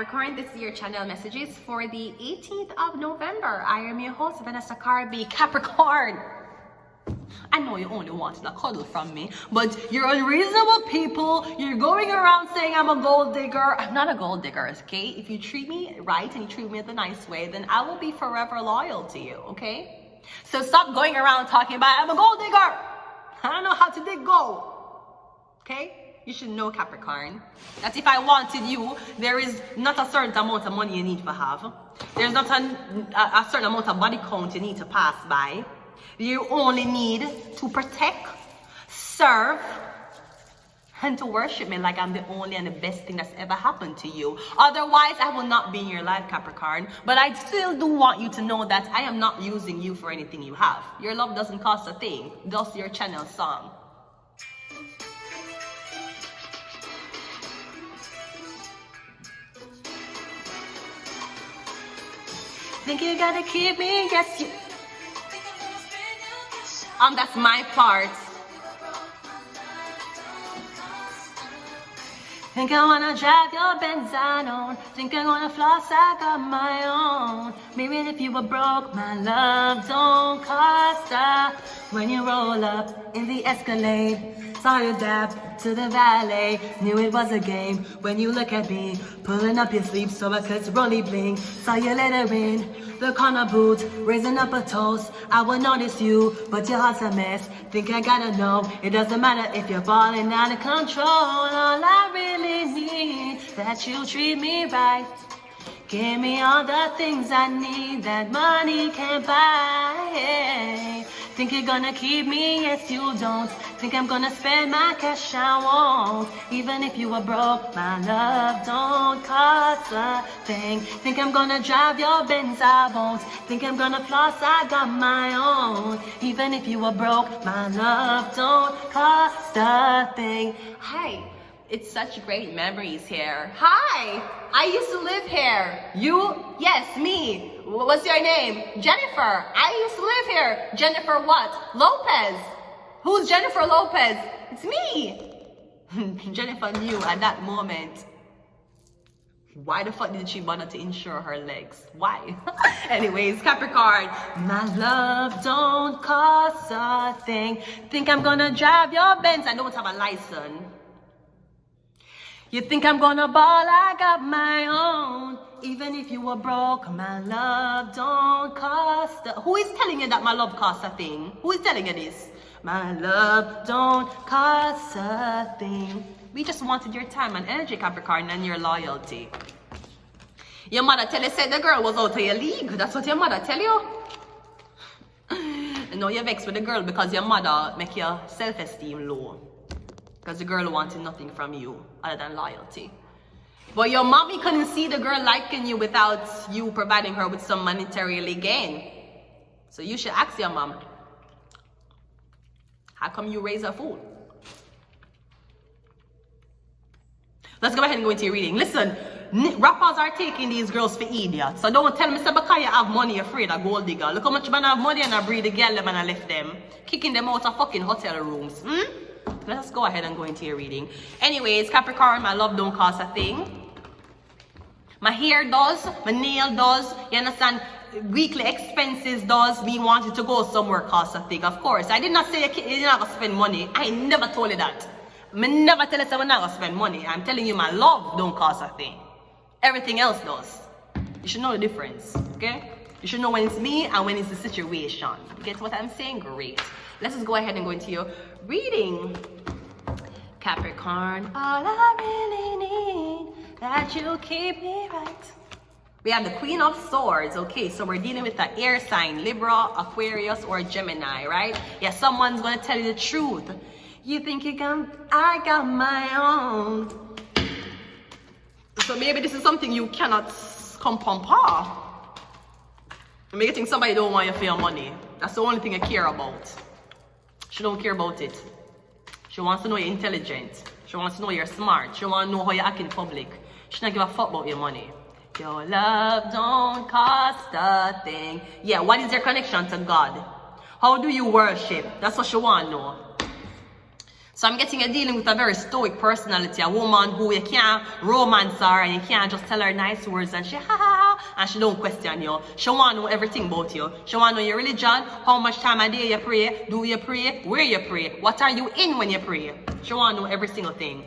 Capricorn, this is your channel messages for the 18th of November. I am your host, Vanessa Carby. Capricorn, I know you only wanted a cuddle from me, but you're unreasonable people. You're going around saying I'm a gold digger. I'm not a gold digger, okay? If you treat me right and you treat me the nice way, then I will be forever loyal to you, okay? So stop going around talking about I'm a gold digger. I don't know how to dig gold, okay? You should know, Capricorn, that if I wanted you, there is not a certain amount of money you need to have. There's not a certain amount of body count you need to pass by. You only need to protect, serve, and to worship me like I'm the only and the best thing that's ever happened to you. Otherwise, I will not be in your life, Capricorn. But I still do want you to know that I am not using you for anything you have. Your love doesn't cost a thing. Thus your channel song. Think you gotta keep me, yes you. That's my part. Think I wanna drive your Benz on. Think I'm gonna floss, I got my own. Maybe if you were broke, my love don't cost a. When you roll up in the Escalade, saw you dab to the valet, knew it was a game. When you look at me, pulling up your sleeve so I could rolly bling. Saw you later in the corner booth, raising up a toast. I would notice you, but your heart's a mess. Think I gotta know, it doesn't matter if you're falling out of control. All I really need, that you treat me right. Give me all the things I need that money can't buy. Think you're gonna keep me? Yes, you don't. Think I'm gonna spend my cash? I won't. Even if you were broke, my love don't cost a thing. Think I'm gonna drive your Benz? I won't. Think I'm gonna floss? I got my own. Even if you were broke, my love don't cost a thing. Hi. It's such great memories here. Hi, I used to live here. You? Yes, me. What's your name? Jennifer. I used to live here. Jennifer what? Lopez. Who's Jennifer Lopez? It's me. Jennifer knew at that moment. Why the fuck did she bother to insure her legs? Why? Anyways, Capricorn, my love don't cost a thing. Think I'm gonna drive your Benz? I don't have a license. You think I'm gonna ball? I got my own. Even if you were broke, my love don't cost a... Who is telling you that my love costs a thing? Who is telling you this? My love don't cost a thing. We just wanted your time and energy, Capricorn, and your loyalty. Your mother tell you said the girl was out of your league. That's what your mother tell you? And now you're vexed with the girl because your mother make your self-esteem low. Because the girl wanted nothing from you other than loyalty. But your mommy couldn't see the girl liking you without you providing her with some monetary gain. So you should ask your mom, how come you raise a fool? Let's go ahead and go into your reading. Listen, rappers are taking these girls for idiots. So don't tell me, because you have money, you're afraid of gold digger. Look how much man have money and I breed the girl them and I left them. Kicking them out of fucking hotel rooms. Let's go ahead and go into your reading. Anyways, Capricorn, my love don't cost a thing. My hair does, my nail does, you understand? Weekly expenses does, me wanting to go somewhere cost a thing. Of course, I did not say you're not gonna spend money. I never told you that. I never tell you someone not gonna spend money. I'm telling you my love don't cost a thing. Everything else does. You should know the difference, okay? You should know when it's me and when it's the situation. You get what I'm saying? Great. Let's just go ahead and go into your reading. Capricorn, all I really need, that you keep me right. We have the Queen of Swords. Okay, so we're dealing with the air sign, Libra, Aquarius, or Gemini, right? Yeah, someone's going to tell you the truth. You think you can, I got my own. So maybe this is something you cannot come from par. Maybe you think somebody don't want you for your money. That's the only thing I care about. She don't care about it. She wants to know you're intelligent. She wants to know you're smart. She wants to know how you act in public. She don't give a fuck about your money. Your love don't cost a thing. Yeah, what is your connection to God? How do you worship? That's what she want to know. So I'm getting you're dealing with a very stoic personality, a woman who you can't romance her and you can't just tell her nice words and she ha ha ha and she don't question you. She want to know everything about you. She want to know your religion, how much time a day you pray, do you pray, where you pray, what are you in when you pray. She want to know every single thing.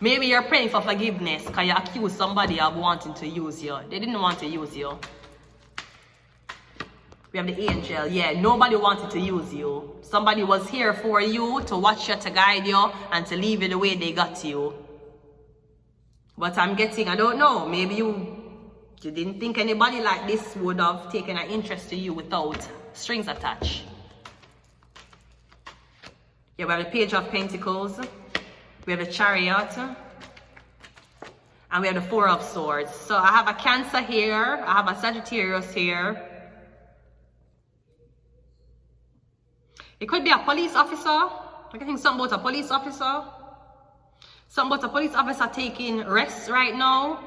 Maybe you're praying for forgiveness because you accuse somebody of wanting to use you. They didn't want to use you. We have the angel. Yeah, nobody wanted to use you. Somebody was here for you, to watch you, to guide you, and to leave you the way they got you. But I'm getting, I don't know, maybe you didn't think anybody like this would have taken an interest to you without strings attached. Yeah, we have the Page of Pentacles. We have the Chariot. And we have the Four of Swords. So I have a Cancer here. I have a Sagittarius here. It could be a police officer. I can think something about a police officer. Something about a police officer taking rest right now.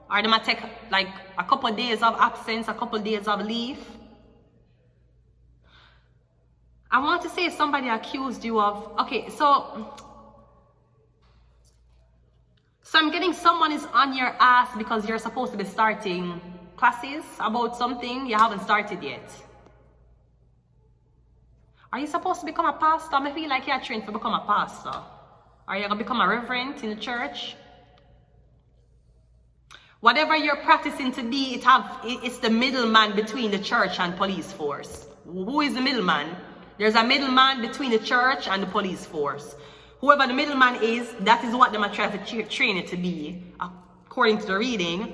Or they might take like a couple of days of absence, a couple of days of leave. I want to say somebody accused you of, okay, so I'm getting someone is on your ass because you're supposed to be starting classes about something you haven't started yet. Are you supposed to become a pastor? I feel like you're trained to become a pastor. Are you going to become a reverend in the church? Whatever you're practicing to be, it's the middleman between the church and police force. Who is the middleman? There's a middleman between the church and the police force. Whoever the middleman is, that is what they might try to train it to be, according to the reading.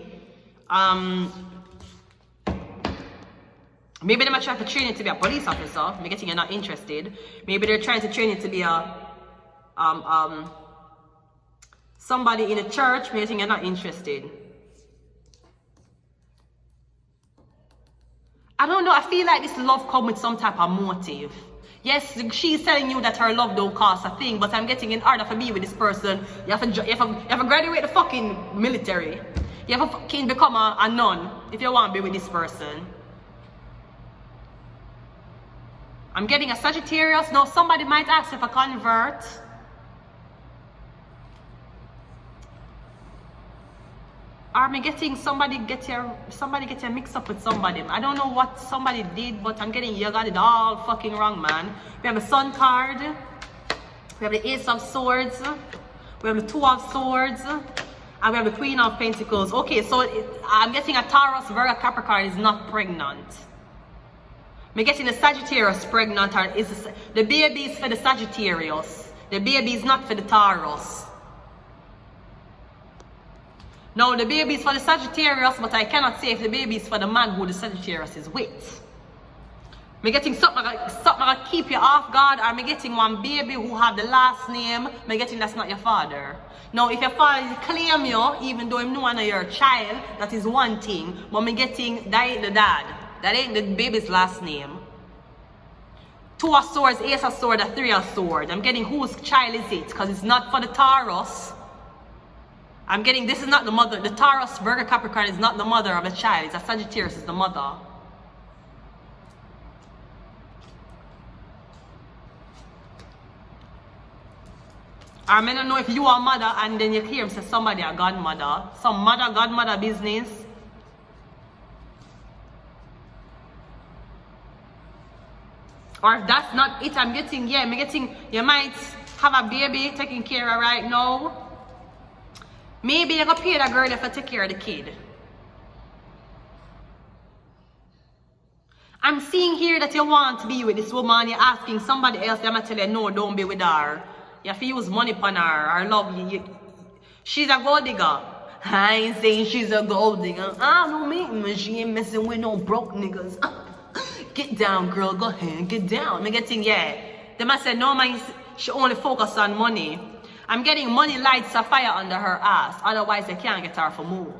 Maybe they might try to train it to be a police officer. Maybe you're not interested. Maybe they're trying to train it to be a somebody in a church. Maybe you're not interested. I don't know. I feel like this love comes with some type of motive. Yes, she's telling you that her love don't cost a thing, but I'm getting in order for me with this person, you have to graduate the fucking military. You have to fucking become a nun if you want to be with this person. I'm getting a Sagittarius. Now somebody might ask if I convert. Or I'm getting somebody get you mixed up with somebody. I don't know what somebody did, but I'm getting you got it all fucking wrong, man. We have a Sun card. We have the Ace of Swords. We have the Two of Swords. And we have the Queen of Pentacles. Okay, so I'm getting a Taurus, Virgo, Capricorn is not pregnant. I'm getting the Sagittarius pregnant. Or the baby is for the Sagittarius. The baby is not for the Taurus. Now the baby is for the Sagittarius, but I cannot say if the baby is for the man who the Sagittarius is with. I'm getting something that keep you off guard, or I'm getting one baby who have the last name. I'm getting that's not your father. Now if your father claim you, even though I'm no one of your child, that is one thing. But I'm getting that ain't the dad. That ain't the baby's last name. Two of Swords, Ace of Swords, and Three of Swords. I'm getting whose child is it? Because it's not for the Taurus. I'm getting this is not the mother. The Taurus, Virgo, Capricorn is not the mother of the child. It's a Sagittarius is the mother. I don't know if you are mother and then you hear him say somebody a godmother. Some mother, godmother business. Or if that's not it, I'm getting, you might have a baby taking care of right now. Maybe you're going to pay that girl if I take care of the kid. I'm seeing here that you want to be with this woman. You're asking somebody else. They're going to tell you, no, don't be with her. You have to use money upon her. Or love you. She's a gold digger. I ain't saying she's a gold digger. I don't mean she ain't messing with no broke niggas. Get down, girl. Go ahead. Get down. I'm getting, They might say, no, man, she only focus on money. I'm getting money lights a fire under her ass. Otherwise, they can't get her for move.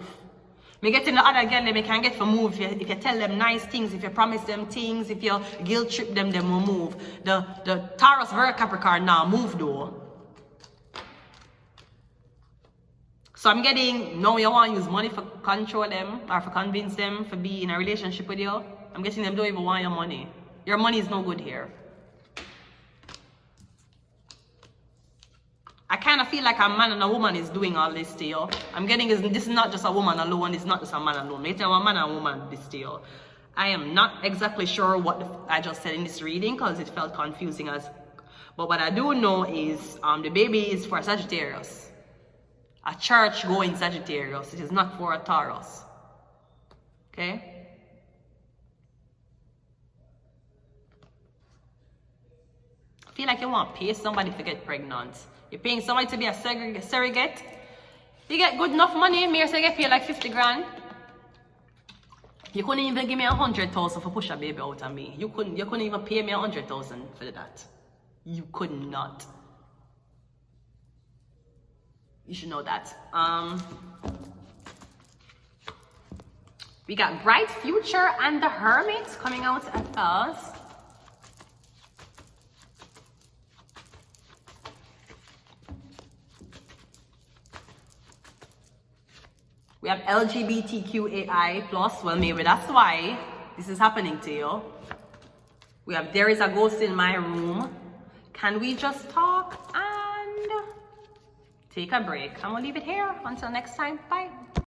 Me getting the other girl, they can't get for move. If you tell them nice things, if you promise them things, if you guilt trip them, they will move. The Taurus, Virgo, Capricorn now move though. So I'm getting, no, you want to use money for control them or for convince them for be in a relationship with you. I'm getting them don't even want your money. Your money is no good here. I kind of feel like a man and a woman is doing all this to you. I'm getting this is not just a woman alone, it's not just a man alone. It's a man and a woman this to you. I am not exactly sure what I just said in this reading because it felt confusing but what I do know is the baby is for Sagittarius. A church going Sagittarius. It is not for a Taurus. Okay? I feel like you want to pay somebody to get pregnant. You're paying somebody to be a surrogate. You get good enough money, me say get paid like 50 grand. You couldn't even give me 100,000 for push a baby out of me. You couldn't even pay me 100,000 for that. You could not. You should know that. We got Bright Future and the Hermit coming out at us. We have LGBTQAI+, well maybe that's why this is happening to you. We have There Is a Ghost in My Room. Can we just talk and take a break? I'm gonna leave it here until next time. Bye.